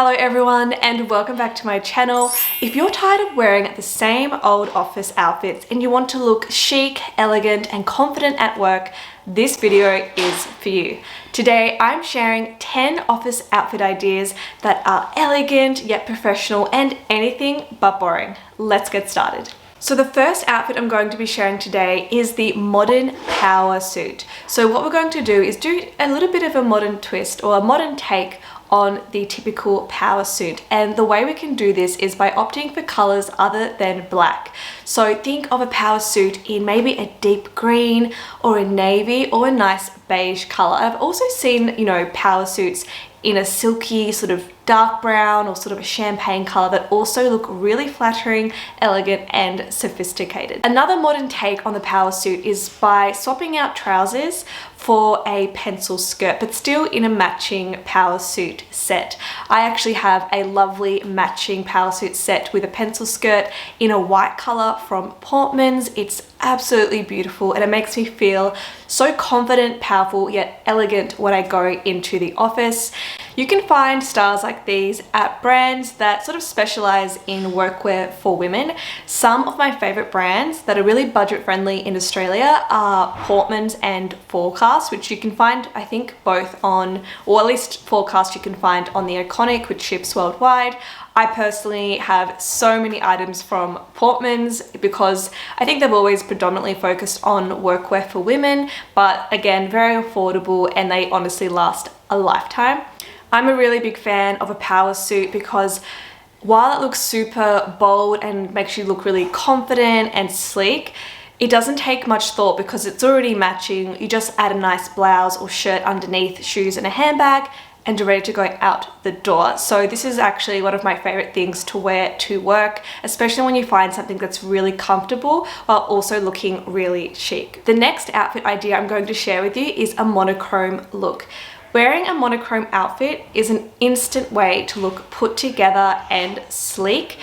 Hello everyone and welcome back to my channel. If you're tired of wearing the same old office outfits and you want to look chic, elegant and confident at work, this video is for you. Today I'm sharing 10 office outfit ideas that are elegant yet professional and anything but boring. Let's get started. So the first outfit I'm going to be sharing today is the modern power suit. So what we're going to do is do a little bit of a modern twist or a modern take on the typical power suit, and the way we can do this is by opting for colors other than black. So think of a power suit in maybe a deep green or a navy or a nice beige color. I've also seen, power suits in a silky sort of dark brown or sort of a champagne color that also look really flattering, elegant and sophisticated. Another modern take on the power suit is by swapping out trousers for a pencil skirt, but still in a matching power suit set. I actually have a lovely matching power suit set with a pencil skirt in a white color from Portman's. It's absolutely beautiful and it makes me feel so confident, powerful yet elegant when I go into the office. You can find styles like these at brands that sort of specialize in workwear for women. Some of my favorite brands that are really budget friendly in Australia are Portman's and Forecast, which you can find, I think, both on, or at least Forecast you can find on the Iconic, which ships worldwide. I personally have so many items from Portman's because I think they've always predominantly focused on workwear for women, but again, very affordable and they honestly last a lifetime. I'm a really big fan of a power suit because while it looks super bold and makes you look really confident and sleek, it doesn't take much thought because it's already matching. You just add a nice blouse or shirt underneath, shoes and a handbag, and you're ready to go out the door. So this is actually one of my favorite things to wear to work, especially when you find something that's really comfortable while also looking really chic. The next outfit idea I'm going to share with you is a monochrome look. Wearing a monochrome outfit is an instant way to look put together and sleek.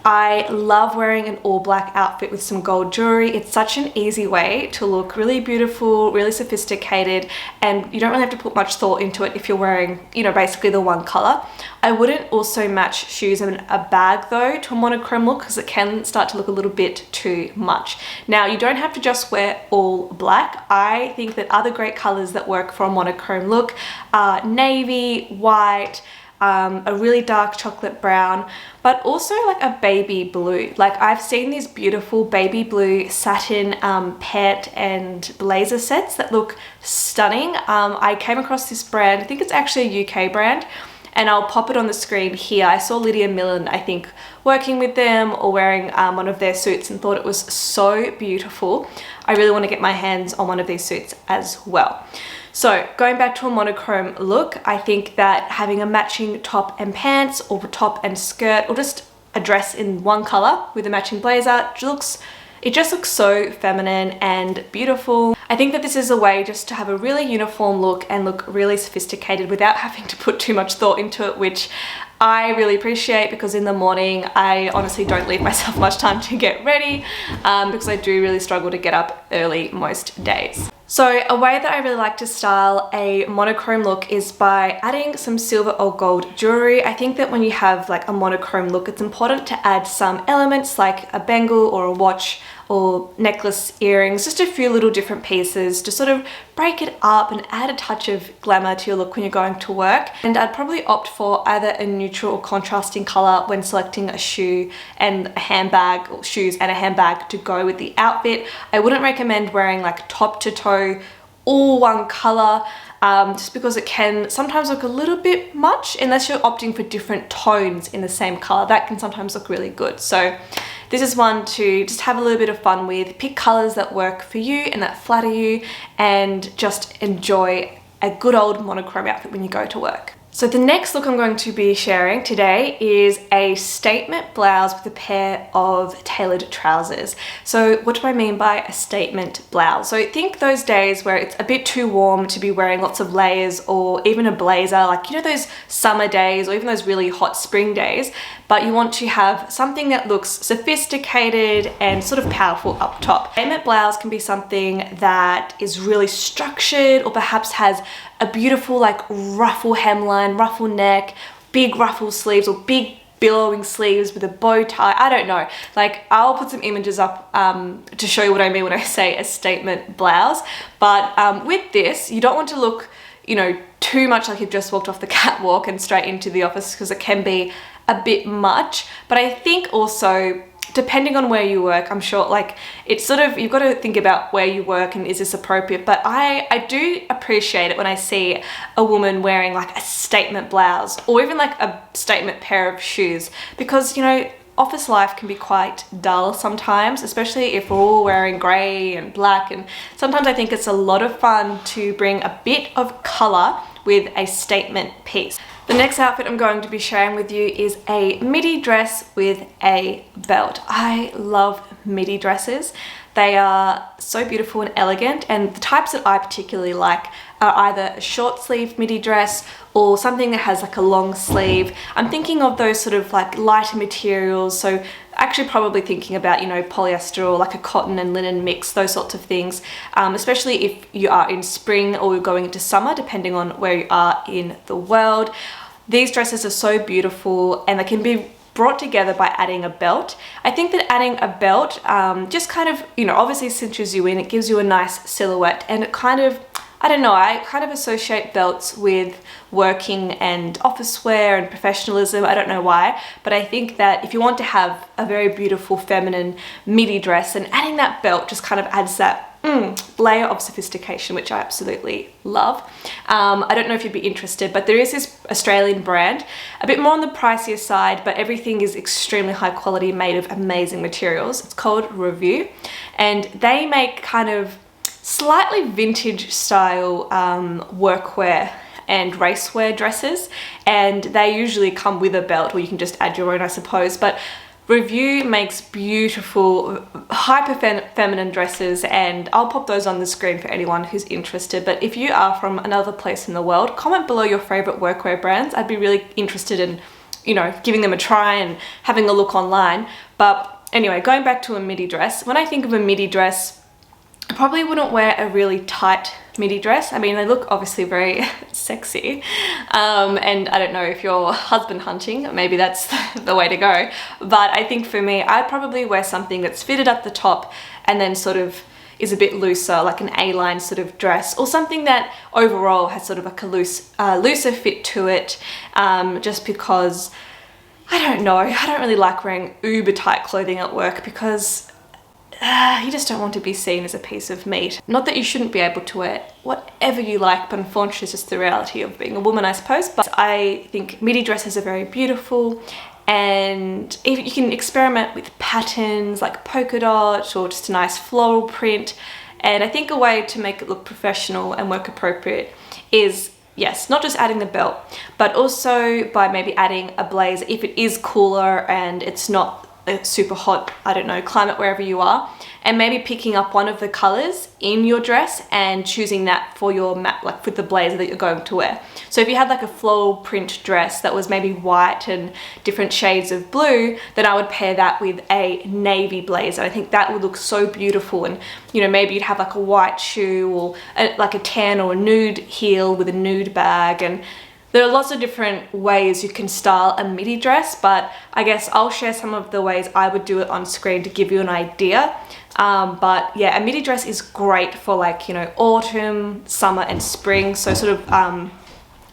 I love wearing an all black outfit with some gold jewelry. It's such an easy way to look really beautiful, really sophisticated, and you don't really have to put much thought into it if you're wearing, basically the one color. I wouldn't also match shoes and a bag though to a monochrome look because it can start to look a little bit too much. Now, you don't have to just wear all black. I think that other great colors that work for a monochrome look are navy, white, a really dark chocolate brown, but also like a baby blue. Like I've seen these beautiful baby blue satin pant and blazer sets that look stunning. I came across this brand, I think it's actually a UK brand, and I'll pop it on the screen here. I saw Lydia Millen, I think, working with them or wearing one of their suits and thought it was so beautiful. I really want to get my hands on one of these suits as well. So going back to a monochrome look, I think that having a matching top and pants or top and skirt or just a dress in one color with a matching blazer, it just looks so feminine and beautiful. I think that this is a way just to have a really uniform look and look really sophisticated without having to put too much thought into it, which I really appreciate because in the morning I honestly don't leave myself much time to get ready because I do really struggle to get up early most days. So a way that I really like to style a monochrome look is by adding some silver or gold jewelry. I think that when you have like a monochrome look, it's important to add some elements like a bangle or a watch or necklace, earrings, just a few little different pieces to sort of break it up and add a touch of glamour to your look when you're going to work. And I'd probably opt for either a neutral or contrasting color when selecting a shoe and a handbag, or shoes and a handbag to go with the outfit. I wouldn't recommend wearing like top to toe all one color just because it can sometimes look a little bit much unless you're opting for different tones in the same color. That can sometimes look really good. So this is one to just have a little bit of fun with. Pick colors that work for you and that flatter you and just enjoy a good old monochrome outfit when you go to work. So the next look I'm going to be sharing today is a statement blouse with a pair of tailored trousers. So what do I mean by a statement blouse? So think those days where it's a bit too warm to be wearing lots of layers or even a blazer, like those summer days or even those really hot spring days, but you want to have something that looks sophisticated and sort of powerful up top. Statement blouse can be something that is really structured or perhaps has a beautiful like ruffle hemline, ruffle neck, big ruffle sleeves or big billowing sleeves with a bow tie. I don't know. Like, I'll put some images up to show you what I mean when I say a statement blouse. But with this, you don't want to look, you know, too much like you've just walked off the catwalk and straight into the office, because it can be a bit much. But I think also, depending on where you work, I'm sure, like, it's sort of, you've got to think about where you work and is this appropriate. But I do appreciate it when I see a woman wearing like a statement blouse or even like a statement pair of shoes, because, you know, office life can be quite dull sometimes, especially if we're all wearing grey and black. And sometimes I think it's a lot of fun to bring a bit of colour with a statement piece. The next outfit I'm going to be sharing with you is a midi dress with a belt. I love midi dresses. They are so beautiful and elegant, and the types that I particularly like are either a short sleeve midi dress or something that has like a long sleeve. I'm thinking of those sort of like lighter materials, so actually probably thinking about, you know, polyester or like a cotton and linen mix, those sorts of things, especially if you are in spring or you're going into summer, depending on where you are in the world. These dresses are so beautiful, and they can be brought together by adding a belt. I think that adding a belt just kind of, you know, obviously cinches you in, it gives you a nice silhouette, and it kind of, I don't know, I kind of associate belts with working and office wear and professionalism. I don't know why, but I think that if you want to have a very beautiful feminine midi dress, and adding that belt just kind of adds that layer of sophistication, which I absolutely love. I don't know if you'd be interested, but there is this Australian brand, a bit more on the pricier side, but everything is extremely high quality, made of amazing materials. It's called Review, and they make kind of slightly vintage style workwear and racewear dresses, and they usually come with a belt, or you can just add your own, I suppose. But Review makes beautiful hyper feminine dresses, and I'll pop those on the screen for anyone who's interested. But if you are from another place in the world, comment below your favorite workwear brands. I'd be really interested in, you know, giving them a try and having a look online. But anyway, going back to a midi dress, when I think of a midi dress, I probably wouldn't wear a really tight midi dress. I mean, they look obviously very sexy, and I don't know if you're husband hunting, maybe that's the way to go. But I think for me, I'd probably wear something that's fitted up the top and then sort of is a bit looser, like an A-line sort of dress, or something that overall has sort of like a looser fit to it, just because, I don't know, I don't really like wearing uber tight clothing at work, because you just don't want to be seen as a piece of meat. Not that you shouldn't be able to wear whatever you like, but unfortunately it's just the reality of being a woman, I suppose. But I think midi dresses are very beautiful, and if you can experiment with patterns like polka dot or just a nice floral print. And I think a way to make it look professional and work appropriate is, yes, not just adding the belt, but also by maybe adding a blazer if it is cooler and it's not a super hot, I don't know, climate wherever you are, and maybe picking up one of the colors in your dress and choosing that for your like for the blazer that you're going to wear. So if you had like a floral print dress that was maybe white and different shades of blue, then I would pair that with a navy blazer. I think that would look so beautiful. And, you know, maybe you'd have like a white shoe or like a tan or a nude heel with a nude bag. And there are lots of different ways you can style a midi dress, but I guess I'll share some of the ways I would do it on screen to give you an idea. But yeah, a midi dress is great for, like, you know, autumn, summer and spring. So sort of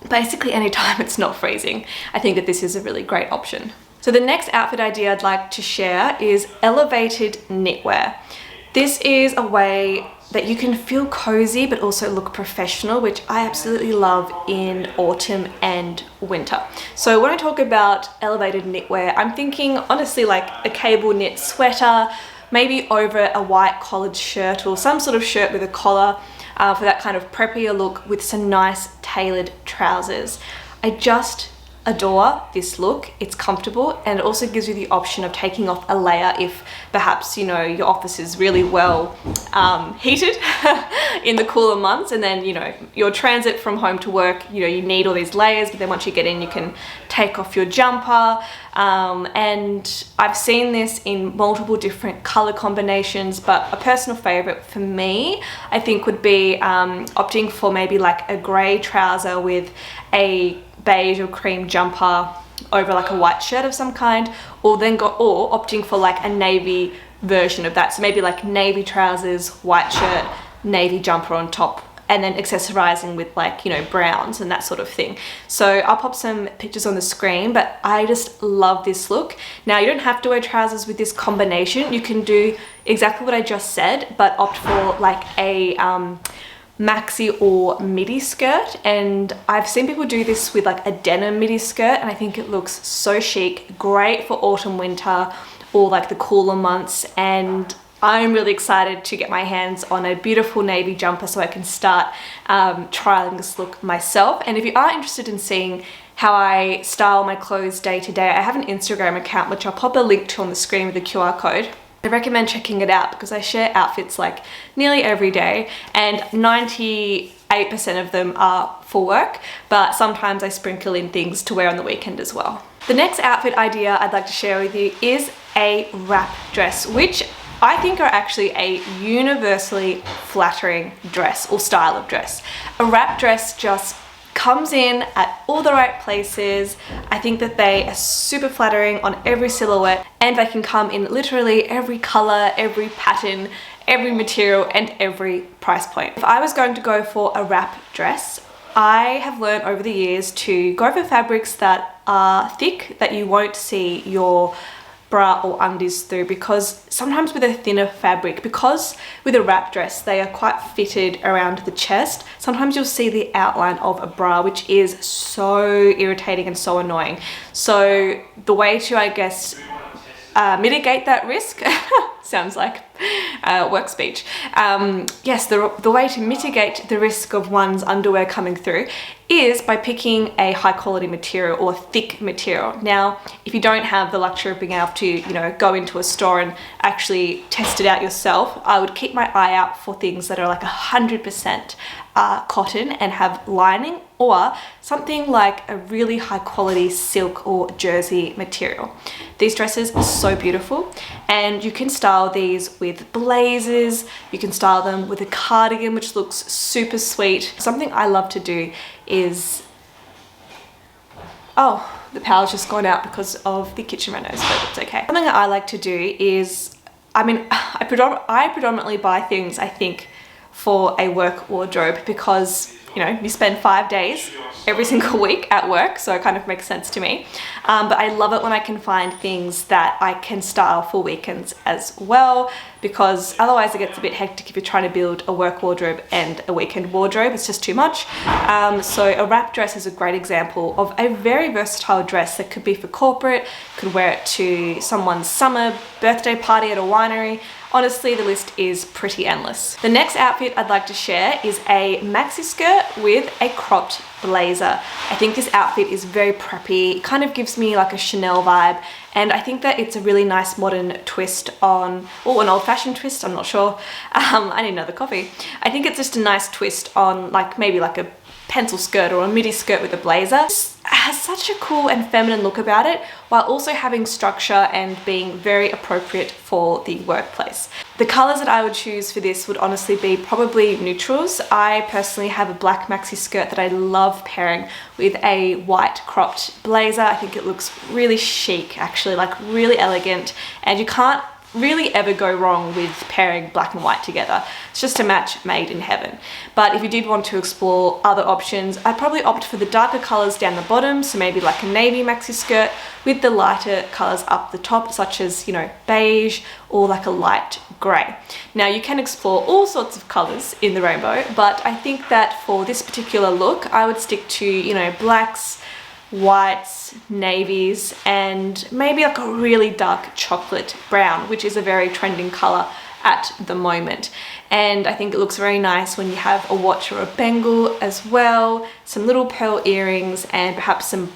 basically anytime it's not freezing, I think that this is a really great option. So the next outfit idea I'd like to share is elevated knitwear. This is a way that you can feel cozy but also look professional, which I absolutely love in autumn and winter. So when I talk about elevated knitwear, I'm thinking honestly like a cable knit sweater, maybe over a white collared shirt or some sort of shirt with a collar, for that kind of preppier look with some nice tailored trousers. I just adore this look. It's comfortable, and it also gives you the option of taking off a layer if perhaps, you know, your office is really well heated in the cooler months, and then, you know, your transit from home to work, you know, you need all these layers, but then once you get in you can take off your jumper. And I've seen this in multiple different color combinations, but a personal favorite for me I think would be opting for maybe like a gray trouser with a beige or cream jumper over like a white shirt of some kind, or opting for like a navy version of that. So maybe like navy trousers, white shirt, navy jumper on top, and then accessorizing with like, you know, browns and that sort of thing. So I'll pop some pictures on the screen, but I just love this look. Now, you don't have to wear trousers with this combination. You can do exactly what I just said, but opt for like a maxi or midi skirt. And I've seen people do this with like a denim midi skirt, and I think it looks so chic, great for autumn, winter, or like the cooler months. And I'm really excited to get my hands on a beautiful navy jumper so I can start trialing this look myself. And if you are interested in seeing how I style my clothes day to day, I have an Instagram account, which I'll pop a link to on the screen with the QR code. I recommend checking it out because I share outfits like nearly every day, and 98% of them are for work, but sometimes I sprinkle in things to wear on the weekend as well. The next outfit idea I'd like to share with you is a wrap dress, which I think are actually a universally flattering dress or style of dress. A wrap dress just comes in at all the right places. I think that they are super flattering on every silhouette, and they can come in literally every color, every pattern, every material, and every price point. If I was going to go for a wrap dress, I have learned over the years to go for fabrics that are thick, that you won't see your bra or undies through, because sometimes with a thinner fabric, because with a wrap dress they are quite fitted around the chest, sometimes you'll see the outline of a bra, which is so irritating and so annoying. So the way to, I guess, mitigate that risk sounds like work speech. Yes, the way to mitigate the risk of one's underwear coming through is by picking a high quality material or thick material. Now, if you don't have the luxury of being able to, you know, go into a store and actually test it out yourself, I would keep my eye out for things that are like 100% cotton and have lining, or something like a really high quality silk or jersey material. These dresses are so beautiful, and you can style these with blazers, you can style them with a cardigan, which looks super sweet. Something I love to do is, oh, the power's just gone out because of the kitchen rentals, but it's okay. Something that I like to do is, I mean, I predominantly buy things, I think, for a work wardrobe, because, you know, you spend 5 days every single week at work, so it kind of makes sense to me. But I love it when I can find things that I can style for weekends as well, because otherwise it gets a bit hectic if you're trying to build a work wardrobe and a weekend wardrobe. It's just too much. So a wrap dress is a great example of a very versatile dress that could be for corporate, could wear it to someone's summer birthday party at a winery. Honestly, the list is pretty endless. The next outfit I'd like to share is a maxi skirt with a cropped blazer. I think this outfit is very preppy. It kind of gives me like a Chanel vibe, and I think that it's a really nice modern twist on, or an old-fashioned twist, I'm not sure. I need another coffee. I think it's just a nice twist on like maybe like a pencil skirt or a midi skirt with a blazer. It has such a cool and feminine look about it, while also having structure and being very appropriate for the workplace. The colors that I would choose for this would honestly be probably neutrals. I personally have a black maxi skirt that I love pairing with a white cropped blazer. I think it looks really chic, actually, like really elegant, and you can't really ever go wrong with pairing black and white together. It's just a match made in heaven. But if you did want to explore other options, I'd probably opt for the darker colors down the bottom, so maybe like a navy maxi skirt with the lighter colors up the top, such as, you know, beige or like a light gray. Now, you can explore all sorts of colors in the rainbow, but I think that for this particular look, I would stick to, you know, blacks, whites, navies, and maybe like a really dark chocolate brown, which is a very trending color at the moment. And I think it looks very nice when you have a watch or a bangle as well, some little pearl earrings, and perhaps some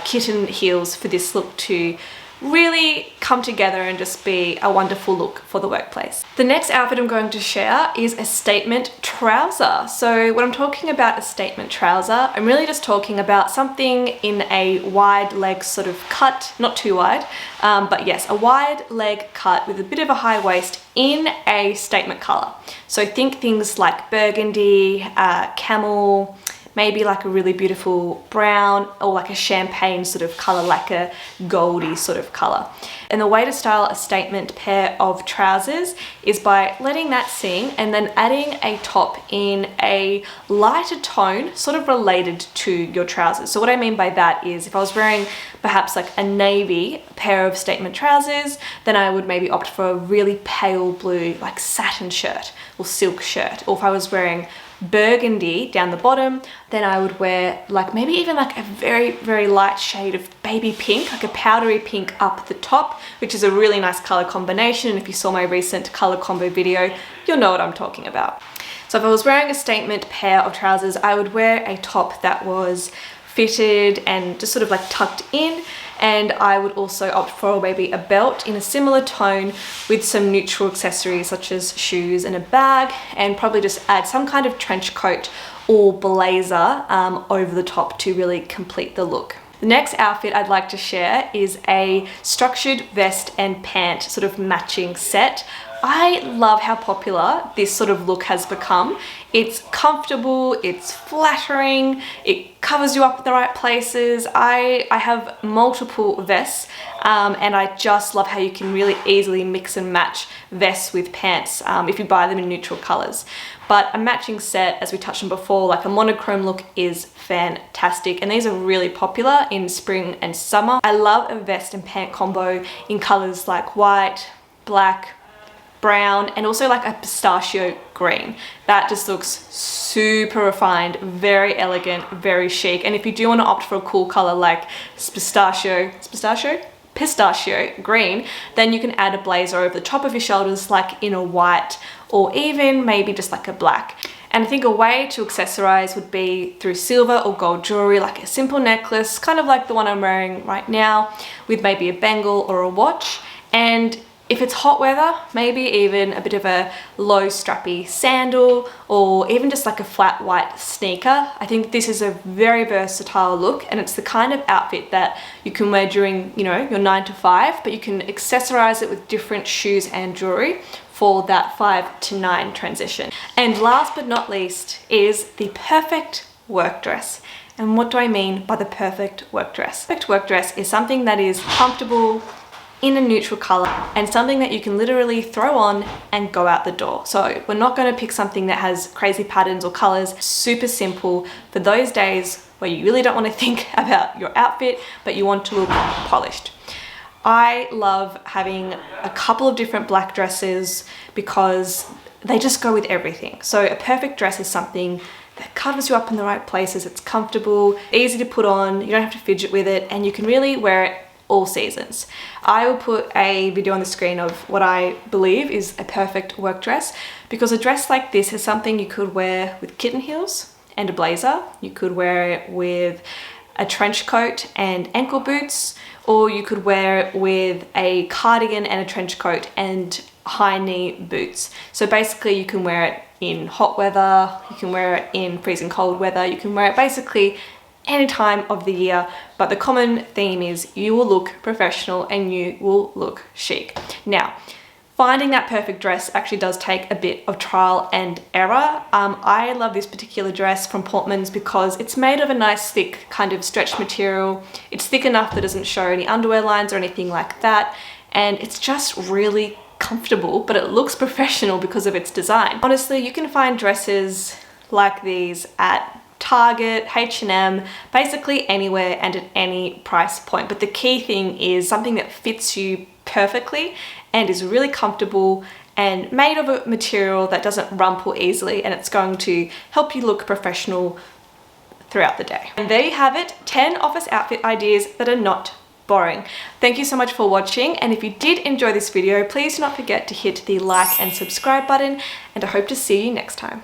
kitten heels for this look to really come together and just be a wonderful look for the workplace. The next outfit I'm going to share is a statement trouser. So when I'm talking about a statement trouser, I'm really just talking about something in a wide leg sort of cut, not too wide, but yes, a wide leg cut with a bit of a high waist in a statement color. So think things like burgundy, camel, maybe like a really beautiful brown or like a champagne sort of color, like a goldy sort of color. And the way to style a statement pair of trousers is by letting that sing and then adding a top in a lighter tone, sort of related to your trousers. So what I mean by that is if I was wearing perhaps like a navy pair of statement trousers, then I would maybe opt for a really pale blue like satin shirt or silk shirt. Or if I was wearing burgundy down the bottom, then I would wear like maybe even like a very light shade of baby pink, like a powdery pink up the top, which is a really nice color combination. And if you saw my recent color combo video, you'll know what I'm talking about. So if I was wearing a statement pair of trousers, I would wear a top that was fitted and just sort of like tucked in, and I would also opt for maybe a belt in a similar tone with some neutral accessories such as shoes and a bag, and probably just add some kind of trench coat or blazer over the top to really complete the look. The next outfit I'd like to share is a structured vest and pant sort of matching set. I love how popular this sort of look has become. It's comfortable, it's flattering, it covers you up in the right places. I have multiple vests and I just love how you can really easily mix and match vests with pants if you buy them in neutral colors. But a matching set, as we touched on before, like a monochrome look is fantastic, and these are really popular in spring and summer. I love a vest and pant combo in colors like white, black, brown, and also like a pistachio green. That just looks super refined, very elegant, very chic. And if you do want to opt for a cool color like pistachio green, then you can add a blazer over the top of your shoulders like in a white, or even maybe just like a black. And I think a way to accessorize would be through silver or gold jewelry, like a simple necklace, kind of like the one I'm wearing right now, with maybe a bangle or a watch. And if it's hot weather, maybe even a bit of a low strappy sandal, or even just like a flat white sneaker. I think this is a very versatile look, and it's the kind of outfit that you can wear during, you know, your 9 to 5, but you can accessorize it with different shoes and jewelry for that 5 to 9 transition. And last but not least is the perfect work dress. And what do I mean by the perfect work dress? Perfect work dress is something that is comfortable, in a neutral color, and something that you can literally throw on and go out the door. So we're not going to pick something that has crazy patterns or colors. Super simple for those days where you really don't want to think about your outfit, but you want to look polished. I love having a couple of different black dresses because they just go with everything. So a perfect dress is something that covers you up in the right places. It's comfortable, easy to put on, you don't have to fidget with it, and you can really wear it all seasons. I will put a video on the screen of what I believe is a perfect work dress, because a dress like this is something you could wear with kitten heels and a blazer. You could wear it with a trench coat and ankle boots, or you could wear it with a cardigan and a trench coat and high knee boots. So basically you can wear it in hot weather, you can wear it in freezing cold weather, you can wear it basically any time of the year, but the common theme is you will look professional and you will look chic. Now, finding that perfect dress actually does take a bit of trial and error. I love this particular dress from Portman's because it's made of a nice thick kind of stretch material. It's thick enough that it doesn't show any underwear lines or anything like that, and it's just really comfortable, but it looks professional because of its design. Honestly, you can find dresses like these at Target, H&M, basically anywhere and at any price point. But the key thing is something that fits you perfectly and is really comfortable and made of a material that doesn't rumple easily, and it's going to help you look professional throughout the day. And there you have it, 10 office outfit ideas that are not boring. Thank you so much for watching, and if you did enjoy this video, please do not forget to hit the like and subscribe button, and I hope to see you next time.